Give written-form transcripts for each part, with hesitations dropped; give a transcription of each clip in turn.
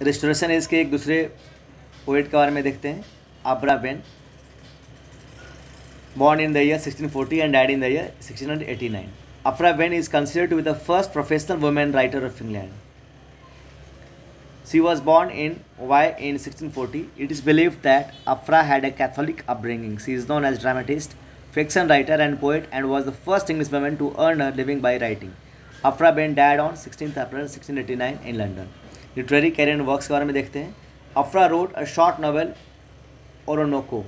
Restoration as के एक दूसरे पोएट के बारे में देखते हैं, अफ्रा Ben, born in the year 1640 and died in the year 1689. Aphra Behn is considered to be the first professional woman writer of England. She was born in in 1640. It is believed that Aphra had a Catholic upbringing. She is known as dramatist, fiction writer and poet and was the first English woman to earn a living by writing. Aphra Behn died on 16th April 1689 in London. Literary career and works के बारे में देखते हैं. Aphra wrote a short novel, Orinoco.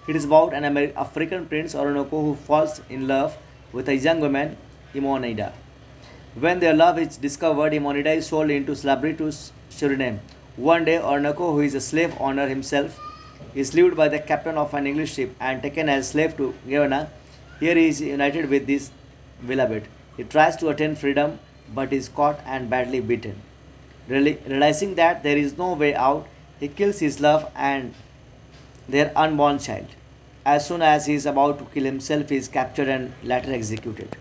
It is about an African prince Orinoco who falls in love with a young woman, Imonida. When their love is discovered, Imonida is sold into slavery to Suriname. One day, Orinoco, who is a slave owner himself, is lived by the captain of an English ship and taken as slave to Guyana. Here he is united with this beloved. He tries to attain freedom but is caught and badly beaten. Realizing that there is no way out, he kills his love and their unborn child. As soon as he is about to kill himself, he is captured and later executed.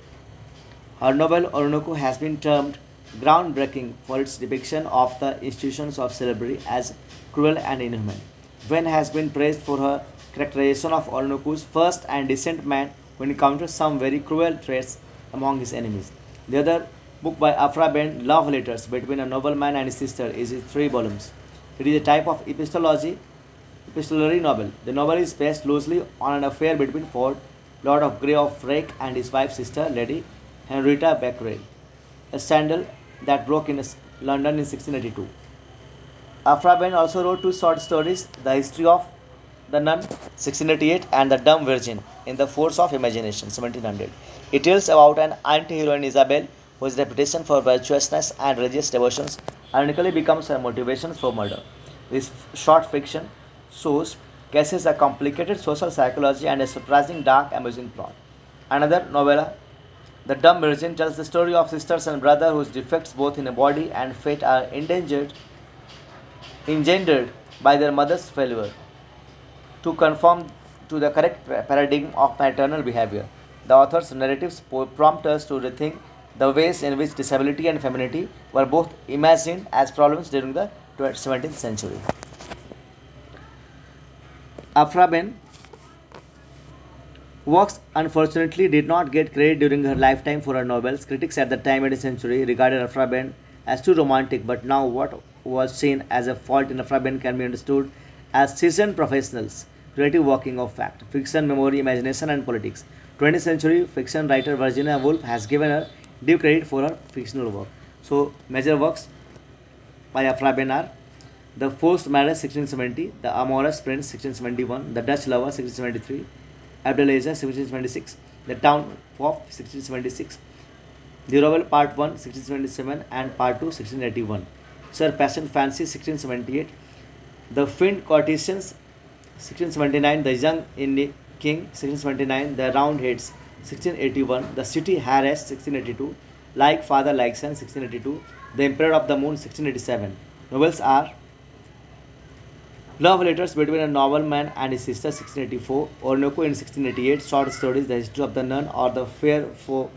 Her novel Orinoco has been termed groundbreaking for its depiction of the institutions of slavery as cruel and inhuman. Behn has been praised for her characterization of Orinoco's first and decent man who encounters some very cruel traits among his enemies. The other book by Aphra Behn, Love Letters Between a Nobleman and His Sister, is in 3 volumes. It is a type of epistolary novel. The novel is based loosely on an affair between Lord of Grey of Rake and his wife's sister, Lady Henrietta Becquerel, a scandal that broke in London in 1682. Aphra Behn also wrote 2 short stories, The History of the Nun, 1688, and The Dumb Virgin, in the Force of Imagination, 1700. It tells about an anti-heroine Isabel whose reputation for virtuousness and religious devotions ironically becomes her motivation for murder. This short fiction shows cases a complicated social psychology and a surprising dark amusing plot. Another novella, The Dumb Virgin, tells the story of sisters and brother whose defects both in body and fate are engendered by their mother's failure to conform to the correct paradigm of maternal behavior. The author's narratives prompt us to rethink the ways in which disability and femininity were both imagined as problems during the 17th century. Aphra Behn works unfortunately did not get credit during her lifetime for her novels. Critics at the time 20th century regarded Aphra Behn as too romantic, but now what was seen as a fault in Aphra Behn can be understood as seasoned professionals, creative working of fact, fiction, memory, imagination and politics. 20th century fiction writer Virginia Woolf has given her due credit for her fictional work. So major works by Aphra Behn are The Forced Marriage 1670, The Amorous Prince 1671, The Dutch Lover 1673, Abdelaziz 1676, The Town of 1676, The Rebel Part 1 1677 and Part 2 1681, Sir Passion Fancy 1678, The Fiend Courtesans 1679, The Young Indian King 1679, The Roundheads 1681, The City Harass 1682, Like Father Like Son 1682, The Emperor of the Moon 1687. Novels are Love Letters Between a Nobleman and His Sister 1684, Orinoco in 1688, Short Stories, The History of the Nun or The Fair Foe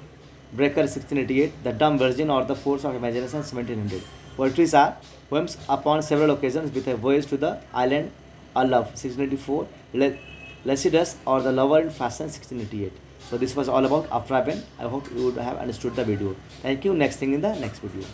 Breaker 1688, The Dumb Virgin or The Force of Imagination 1700. Poetries are Poems Upon Several Occasions with a Voyage to the Island of Love 1684, Lycidas or The Lover in Fashion 1688. So this was all about Aphra Behn. I hope you would have understood the video. Thank you. Next thing in the next video.